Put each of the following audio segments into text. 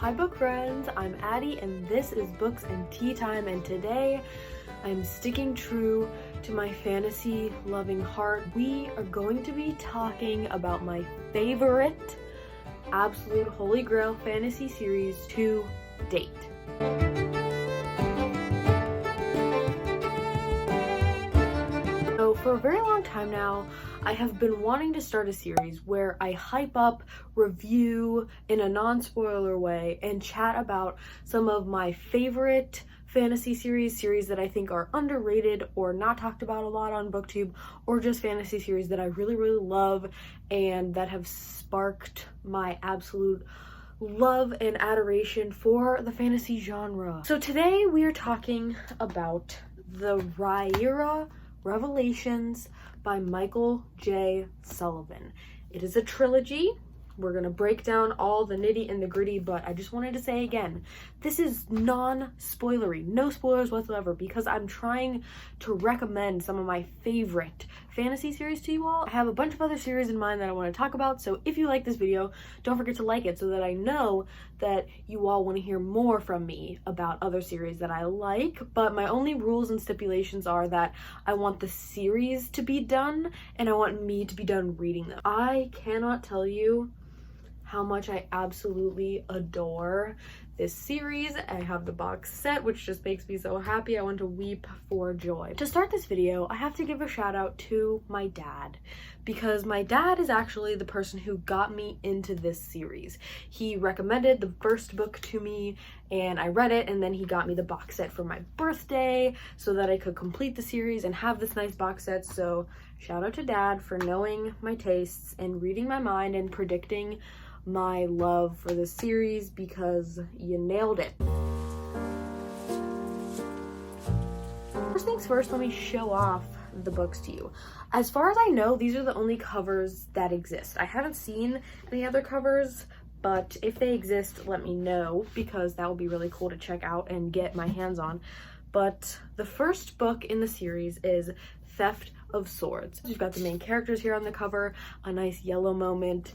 Hi book friends, I'm Addie and this is Books and Tea Time, and today I'm sticking true to my fantasy loving heart. We are going to be talking about my favorite absolute holy grail fantasy series to date. So for a very long time now, I have been wanting to start a series where I hype up, review in a non-spoiler way, and chat about some of my favorite fantasy series that I think are underrated or not talked about a lot on BookTube, or just fantasy series that I really love and that have sparked my absolute love and adoration for the fantasy genre. So today we are talking about the Riyria Revelations by Michael J. Sullivan. It is a trilogy. We're gonna break down all the nitty and the gritty, but I just wanted to say again, this is non-spoilery, no spoilers whatsoever, because I'm trying to recommend some of my favorite fantasy series to you all. I have a bunch of other series in mind that I want to talk about, so if you like this video, don't forget to like it so that I know that you all want to hear more from me about other series that I like. But my only rules and stipulations are that I want the series to be done and I want me to be done reading them. I cannot tell you how much I absolutely adore this series. I have the box set, which just makes me so happy. I want to weep for joy. To start this video, I have to give a shout out to my dad, because my dad is actually the person who got me into this series. He recommended the first book to me and I read it, and then he got me the box set for my birthday so that I could complete the series and have this nice box set. So shout out to Dad for knowing my tastes and reading my mind and predicting my love for this series, because you nailed it. First things first, let me show off the books to you. As far as I know, these are the only covers that exist. I haven't seen any other covers, but if they exist, let me know, because that would be really cool to check out and get my hands on. But the first book in the series is Theft of Swords. You've got the main characters here on the cover, a nice yellow moment,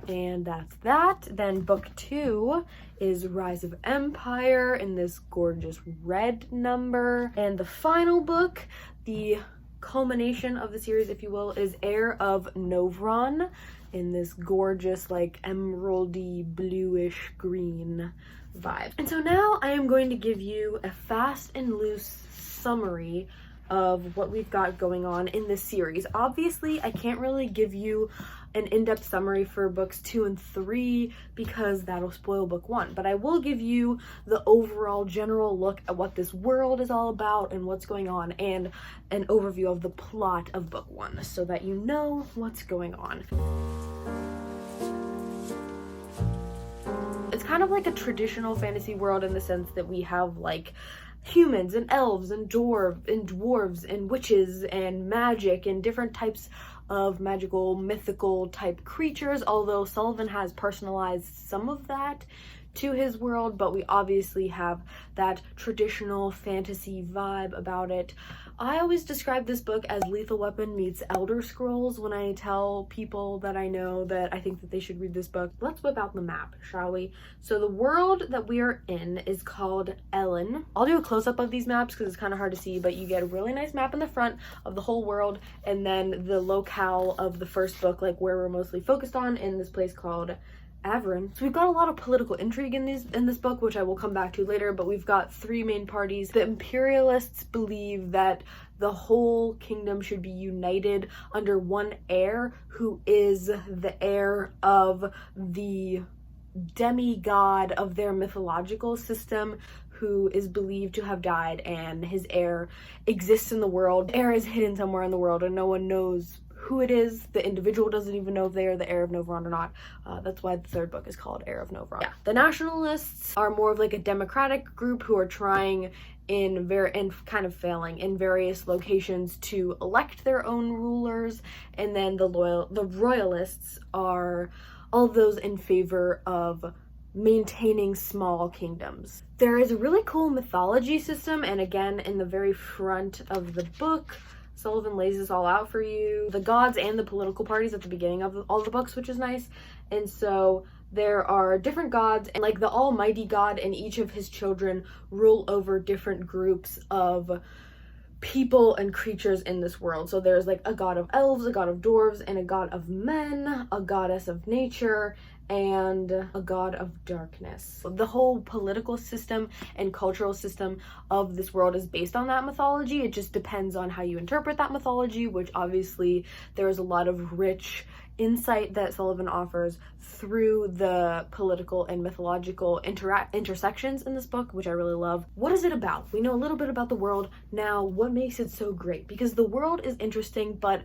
and that's that. Then book 2 is Rise of Empire in this gorgeous red number. And the final book, the culmination of the series, if you will, is Heir of Novron in this gorgeous, like, emeraldy bluish green vibe. And so now I am going to give you a fast and loose summary of what we've got going on in this series. Obviously, I can't really give you an in-depth summary for books 2 and 3 because that'll spoil book 1, but I will give you the overall general look at what this world is all about and what's going on, and an overview of the plot of book 1 so that you know what's going on. It's kind of like a traditional fantasy world in the sense that we have like humans and elves and dwarves and witches and magic and different types of magical mythical type creatures, although Sullivan has personalized some of that to his world, but we obviously have that traditional fantasy vibe about it. I always describe this book as Lethal Weapon meets Elder Scrolls when I tell people that I know that I think that they should read this book. Let's whip out the map, shall we? So the world that we are in is called Ellen. I'll do a close-up of these maps because it's kind of hard to see, but you get a really nice map in the front of the whole world, and then the locale of the first book, like where we're mostly focused on, in this place called Avron. So we've got a lot of political intrigue in this book, which I will come back to later, but we've got 3 main parties. The imperialists believe that the whole kingdom should be united under one heir, who is the heir of the demigod of their mythological system, who is believed to have died, and his heir exists in the world. The heir is hidden somewhere in the world and no one knows who it is. The individual doesn't even know if they are the heir of Novron or not. That's why the 3rd book is called Heir of Novron. Yeah. The nationalists are more of like a democratic group who are trying and kind of failing in various locations to elect their own rulers, and then the royalists are all those in favor of maintaining small kingdoms. There is a really cool mythology system, and again, in the very front of the book, Sullivan lays this all out for you. The gods and the political parties at the beginning of all the books, which is nice. And so there are different gods, and like the almighty god and each of his children rule over different groups of people and creatures in this world. So there's like a god of elves, a god of dwarves, and a god of men, a goddess of nature, and a god of darkness. The whole political system and cultural system of this world is based on that mythology. It just depends on how you interpret that mythology, which obviously there is a lot of rich insight that Sullivan offers through the political and mythological intersections in this book, which I really love. What is it about? We know a little bit about the world. Now, what makes it so great? Because the world is interesting, but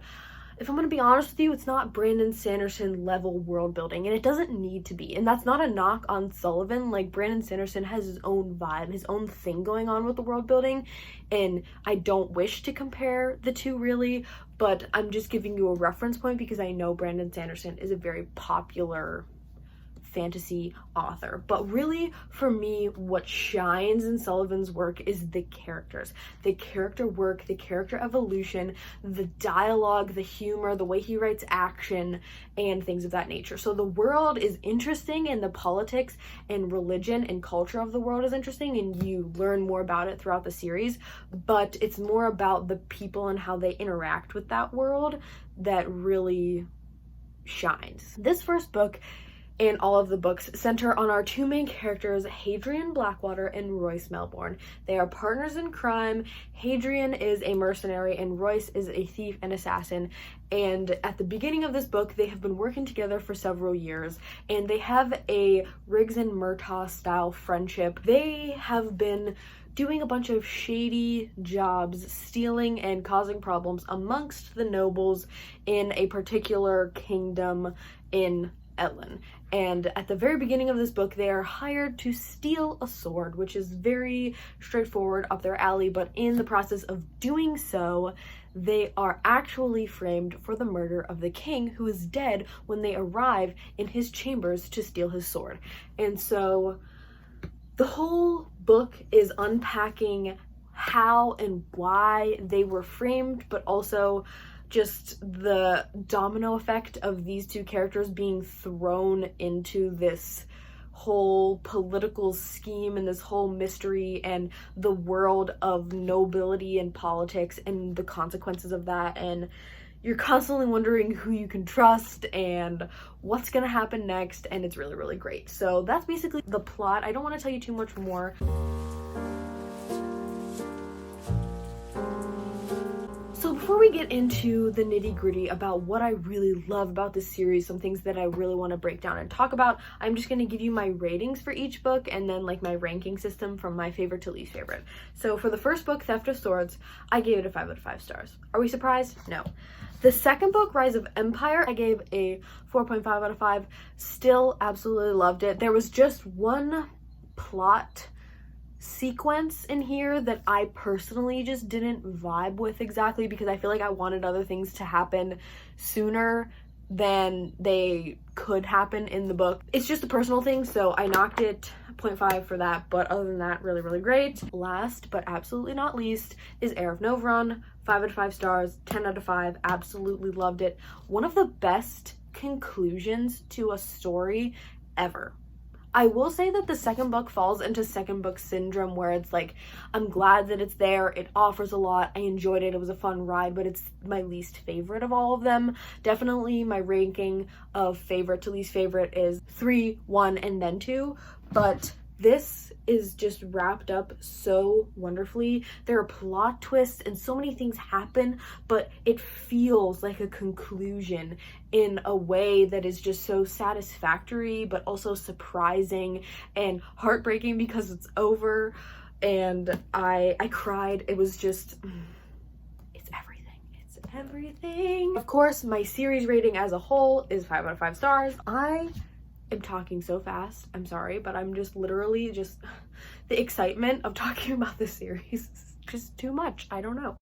if I'm going to be honest with you, it's not Brandon Sanderson level world building, and it doesn't need to be. And that's not a knock on Sullivan. Like, Brandon Sanderson has his own vibe, his own thing going on with the world building, and I don't wish to compare the two really, but I'm just giving you a reference point because I know Brandon Sanderson is a very popular fantasy author. But really, for me, what shines in Sullivan's work is the characters, the character work, the character evolution, the dialogue, the humor, the way he writes action, and things of that nature. So the world is interesting, and the politics and religion and culture of the world is interesting, and you learn more about it throughout the series, but it's more about the people and how they interact with that world that really shines. This first book and all of the books center on our two main characters, Hadrian Blackwater and Royce Melbourne. They are partners in crime. Hadrian is a mercenary and Royce is a thief and assassin. And at the beginning of this book, they have been working together for several years, and they have a Riggs and Murtaugh style friendship. They have been doing a bunch of shady jobs, stealing and causing problems amongst the nobles in a particular kingdom in Ettlin. And at the very beginning of this book, they are hired to steal a sword, which is very straightforward, up their alley, but in the process of doing so, they are actually framed for the murder of the king, who is dead when they arrive in his chambers to steal his sword. And so the whole book is unpacking how and why they were framed, but also just the domino effect of these two characters being thrown into this whole political scheme and this whole mystery and the world of nobility and politics and the consequences of that. And you're constantly wondering who you can trust and what's gonna happen next, and it's really, really great. So that's basically the plot. I don't want to tell you too much more. So before we get into the nitty-gritty about what I really love about this series, some things that I really want to break down and talk about, I'm just going to give you my ratings for each book and then like my ranking system from my favorite to least favorite. So for the first book, Theft of Swords, I gave it a 5 out of 5 stars. Are we surprised? No. The second book, Rise of Empire, I gave a 4.5 out of 5. Still absolutely loved it. There was just one plot sequence in here that I personally just didn't vibe with exactly, because I feel like I wanted other things to happen sooner than they could happen in the book. It's just a personal thing, so I knocked it 0.5 for that, but other than that, really, really great. Last but absolutely not least is Heir of Novron, 5 out of 5 stars, 10 out of 5, absolutely loved it. One of the best conclusions to a story ever. I will say that the second book falls into second book syndrome, where it's like, I'm glad that it's there, it offers a lot, I enjoyed it, it was a fun ride, but it's my least favorite of all of them. Definitely my ranking of favorite to least favorite is 3, 1, and then 2, but this is just wrapped up so wonderfully. There are plot twists and so many things happen, but it feels like a conclusion in a way that is just so satisfactory, but also surprising and heartbreaking because it's over. And I cried. It was just, it's everything. It's everything. Of course, my series rating as a whole is 5 out of 5 stars. I'm talking so fast, I'm sorry, but I'm just literally just, the excitement of talking about this series is just too much. I don't know.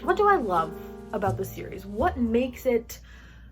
What do I love about the series? What makes it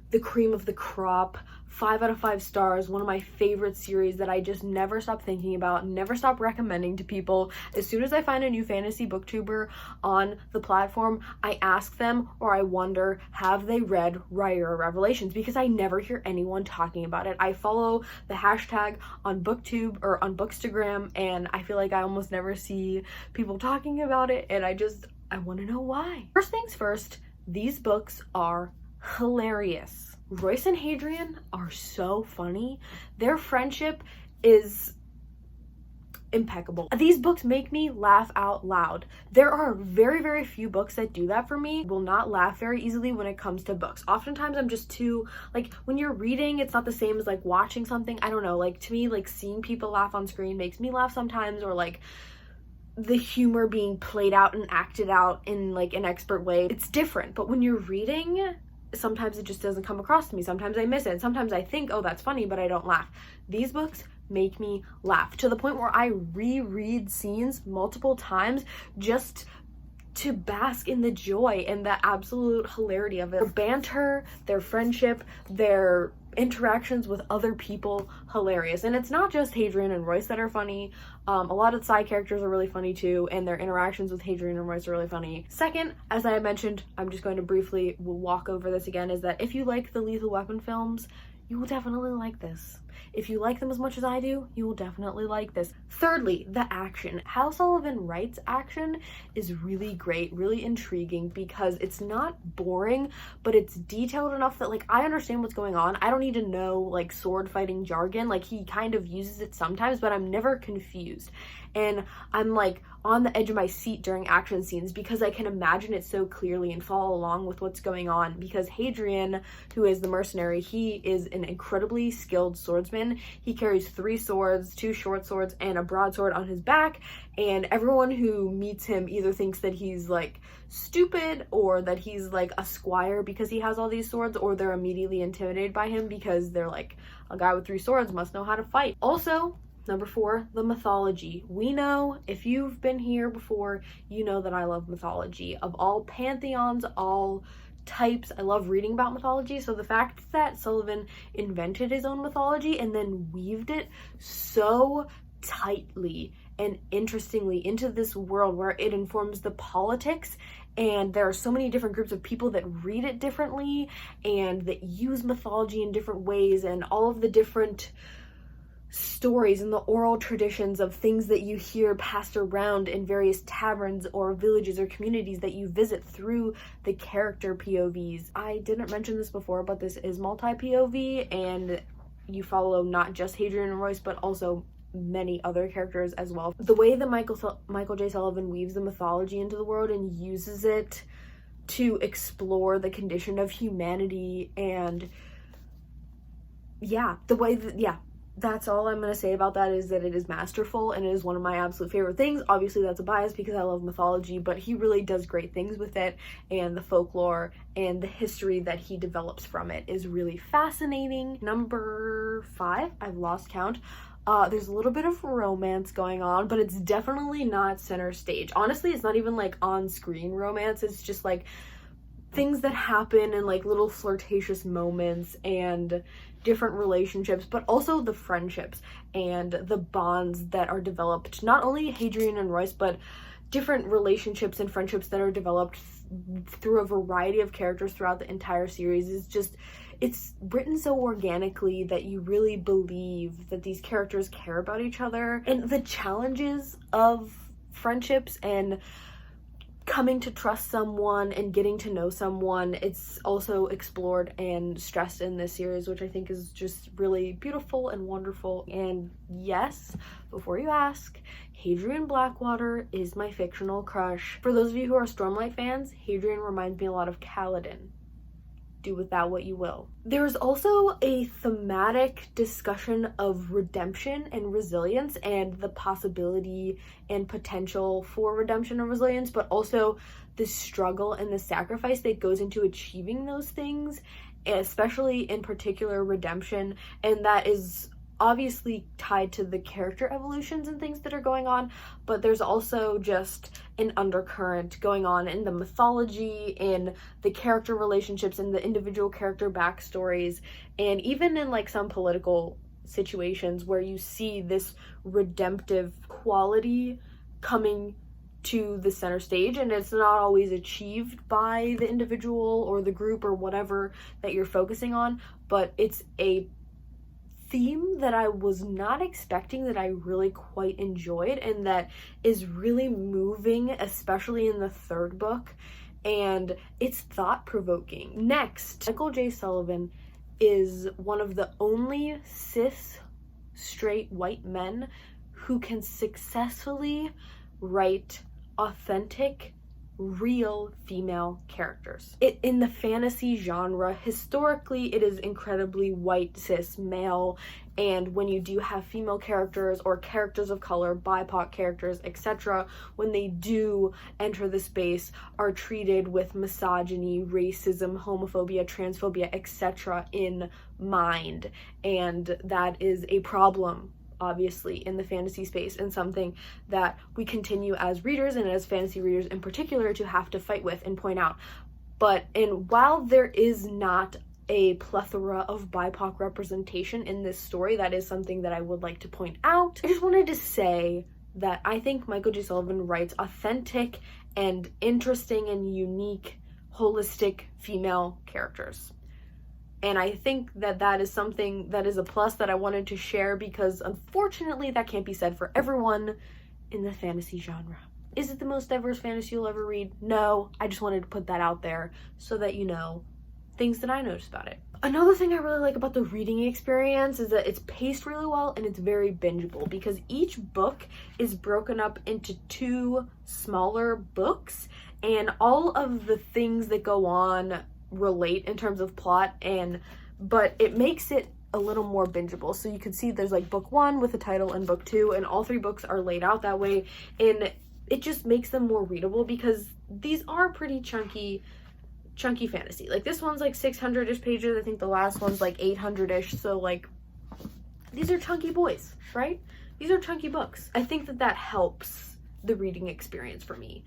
the cream of the crop 5 out of 5 stars, one of my favorite series that I just never stop thinking about, never stop recommending to people. As soon as I find a new fantasy booktuber on the platform, I ask them, or I wonder, have they read Riyria Revelations? Because I never hear anyone talking about it. I follow the hashtag on Booktube or on Bookstagram, and I feel like I almost never see people talking about it, and I want to know why. First things first, these books are hilarious. Royce and Hadrian are so funny. Their friendship is impeccable. These books make me laugh out loud. There are very, very few books that do that for me. I will not laugh very easily when it comes to books. Oftentimes I'm just too, like, when you're reading, it's not the same as like watching something. I don't know, like to me, like seeing people laugh on screen makes me laugh sometimes, or like the humor being played out and acted out in like an expert way. It's different. But when you're reading, sometimes it just doesn't come across to me. Sometimes I miss it. Sometimes I think, oh, that's funny, but I don't laugh. These books make me laugh to the point where I reread scenes multiple times just to bask in the joy and the absolute hilarity of it. Their banter, their friendship, their interactions with other people, hilarious. And it's not just Hadrian and Royce that are funny. A lot of the side characters are really funny too, and their interactions with Hadrian and Royce are really funny. Second, as I mentioned, I'm just going to briefly walk over this again, is that if you like the Lethal Weapon films, you will definitely like this. If you like them as much as I do, you will definitely like this. Thirdly, the action. How Sullivan writes action is really great, really intriguing, because it's not boring, but it's detailed enough that like I understand what's going on. I don't need to know like sword fighting jargon. Like he kind of uses it sometimes, but I'm never confused. And I'm like on the edge of my seat during action scenes because I can imagine it so clearly and follow along with what's going on. Because Hadrian, who is the mercenary, he is an incredibly skilled swordsman. He carries 3 swords, 2 short swords, and a broadsword on his back. And everyone who meets him either thinks that he's like stupid or that he's like a squire because he has all these swords, or they're immediately intimidated by him because they're like, a guy with 3 swords must know how to fight. Also, number 4, the mythology. We know, if you've been here before, you know that I love mythology. Of all pantheons, all types, I love reading about mythology. So the fact that Sullivan invented his own mythology and then weaved it so tightly and interestingly into this world where it informs the politics, and there are so many different groups of people that read it differently and that use mythology in different ways, and all of the different stories and the oral traditions of things that you hear passed around in various taverns or villages or communities that you visit through the character POVs. I didn't mention this before, but this is multi-POV, and you follow not just Hadrian and Royce, but also many other characters as well. The way that Michael J. Sullivan weaves the mythology into the world and uses it to explore the condition of humanity, and yeah, the way that, yeah, that's all I'm going to say about that, is that it is masterful and it is one of my absolute favorite things. Obviously that's a bias because I love mythology, but he really does great things with it, and the folklore and the history that he develops from it is really fascinating. Number 5, I've lost count. There's a little bit of romance going on, but it's definitely not center stage. Honestly, it's not even like on-screen romance. It's just like things that happen in like little flirtatious moments and different relationships, but also the friendships and the bonds that are developed, not only Hadrian and Royce, but different relationships and friendships that are developed through a variety of characters throughout the entire series. It's written so organically that you really believe that these characters care about each other, and the challenges of friendships and coming to trust someone and getting to know someone. It's also explored and stressed in this series, which I think is just really beautiful and wonderful. And yes, before you ask, Hadrian Blackwater is my fictional crush. For those of you who are Stormlight fans, Hadrian reminds me a lot of Kaladin. Do with that what you will. There's also a thematic discussion of redemption and resilience, and the possibility and potential for redemption and resilience, but also the struggle and the sacrifice that goes into achieving those things, especially in particular redemption. And that is obviously tied to the character evolutions and things that are going on, but there's also just an undercurrent going on in the mythology, in the character relationships, in the individual character backstories, and even in like some political situations where you see this redemptive quality coming to the center stage, and it's not always achieved by the individual or the group or whatever that you're focusing on, but it's a theme that I was not expecting, that I really quite enjoyed, and that is really moving, especially in the third book, and it's thought-provoking. Next, Michael J. Sullivan is one of the only cis straight white men who can successfully write authentic, real female characters. In the fantasy genre, historically, it is incredibly white, cis, male, and when you do have female characters or characters of color, BIPOC characters, etc., when they do enter the space, are treated with misogyny, racism, homophobia, transphobia, etc. in mind, and that is a problem, obviously, in the fantasy space, and something that we continue as readers, and as fantasy readers in particular, to have to fight with and point out. And while there is not a plethora of BIPOC representation in this story, that is something that I would like to point out. I just wanted to say that I think Michael J. Sullivan writes authentic and interesting and unique, holistic female characters. And I think that that is something that is a plus that I wanted to share, because unfortunately that can't be said for everyone in the fantasy genre. Is it the most diverse fantasy you'll ever read? No, I just wanted to put that out there so that you know things that I noticed about it. Another thing I really like about the reading experience is that it's paced really well and it's very bingeable, because each book is broken up into 2 smaller books, and all of the things that go on relate in terms of plot, but it makes it a little more bingeable. So you can see there's like book 1 with a title and book 2, and all 3 books are laid out that way, and it just makes them more readable, because these are pretty chunky fantasy. Like this one's like 600-ish pages. I think the last one's like 800-ish. So like these are chunky boys, right? These are chunky books. I think that helps the reading experience for me.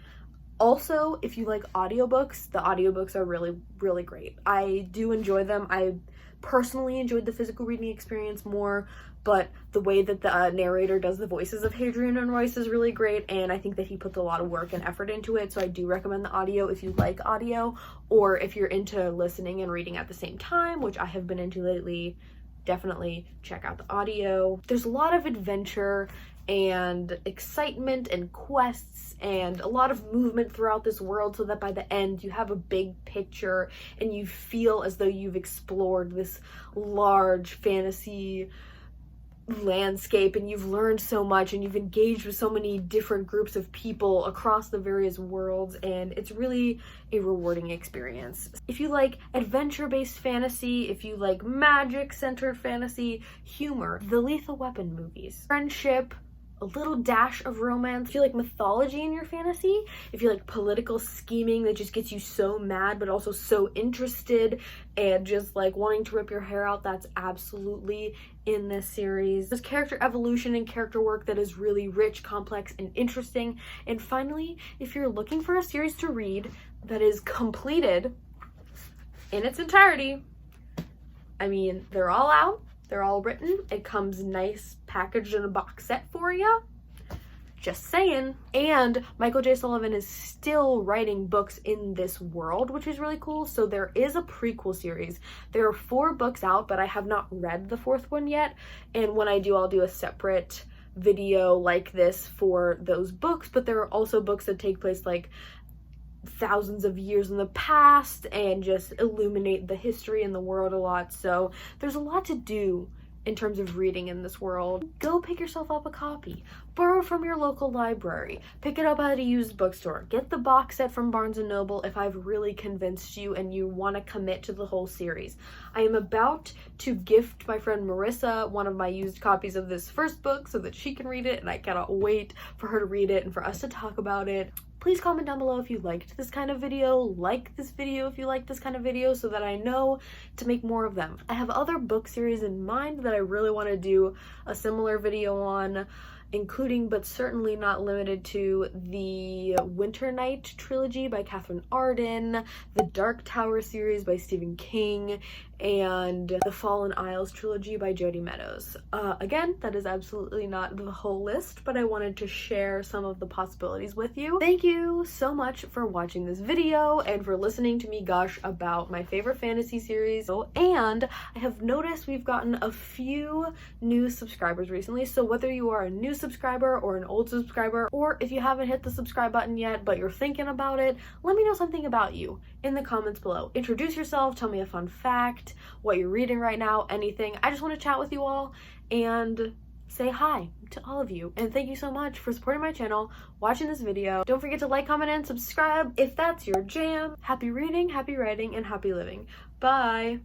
Also, if you like audiobooks, the audiobooks are really, really great. I do enjoy them. I personally enjoyed the physical reading experience more, but the way that the narrator does the voices of Hadrian and Royce is really great, and I think that he puts a lot of work and effort into it, so I do recommend the audio if you like audio, or if you're into listening and reading at the same time, which I have been into lately. Definitely check out the audio. There's a lot of adventure and excitement and quests and a lot of movement throughout this world, so that by the end you have a big picture and you feel as though you've explored this large fantasy landscape, and you've learned so much, and you've engaged with so many different groups of people across the various worlds, and it's really a rewarding experience. If you like adventure-based fantasy, if you like magic-centered fantasy, humor, the Lethal Weapon movies, friendship, a little dash of romance, if you like mythology in your fantasy, if you like political scheming that just gets you so mad but also so interested and just like wanting to rip your hair out, that's absolutely in this series. There's character evolution and character work that is really rich, complex, and interesting. And finally, if you're looking for a series to read that is completed in its entirety, I mean, they're all out. They're all written. It comes nice packaged in a box set for you. Just saying. And Michael J. Sullivan is still writing books in this world, which is really cool. So there is a prequel series. There are 4 books out, but I have not read the 4th one yet. And when I do, I'll do a separate video like this for those books. But there are also books that take place like thousands of years in the past and just illuminate the history and the world a lot. So there's a lot to do in terms of reading in this world. Go pick yourself up a copy. Borrow from your local library. Pick it up at a used bookstore. Get the box set from Barnes & Noble if I've really convinced you and you want to commit to the whole series. I am about to gift my friend Marissa one of my used copies of this first book so that she can read it, and I cannot wait for her to read it and for us to talk about it. Please comment down below if you liked this kind of video, like this video if you like this kind of video, so that I know to make more of them. I have other book series in mind that I really want to do a similar video on, including but certainly not limited to the Winter Night trilogy by Catherine Arden, the Dark Tower series by Stephen King, and the Fallen Isles trilogy by Jodi Meadows. Again, that is absolutely not the whole list, but I wanted to share some of the possibilities with you. Thank you so much for watching this video and for listening to me gush about my favorite fantasy series. And I have noticed we've gotten a few new subscribers recently, so whether you are a new subscriber or an old subscriber, or if you haven't hit the subscribe button yet but you're thinking about it, let me know something about you in the comments below. Introduce yourself, tell me a fun fact, what you're reading right now, anything. I just want to chat with you all and say hi to all of you. And thank you so much for supporting my channel, watching this video. Don't forget to like, comment, and subscribe if that's your jam. Happy reading, happy writing, and happy living. Bye!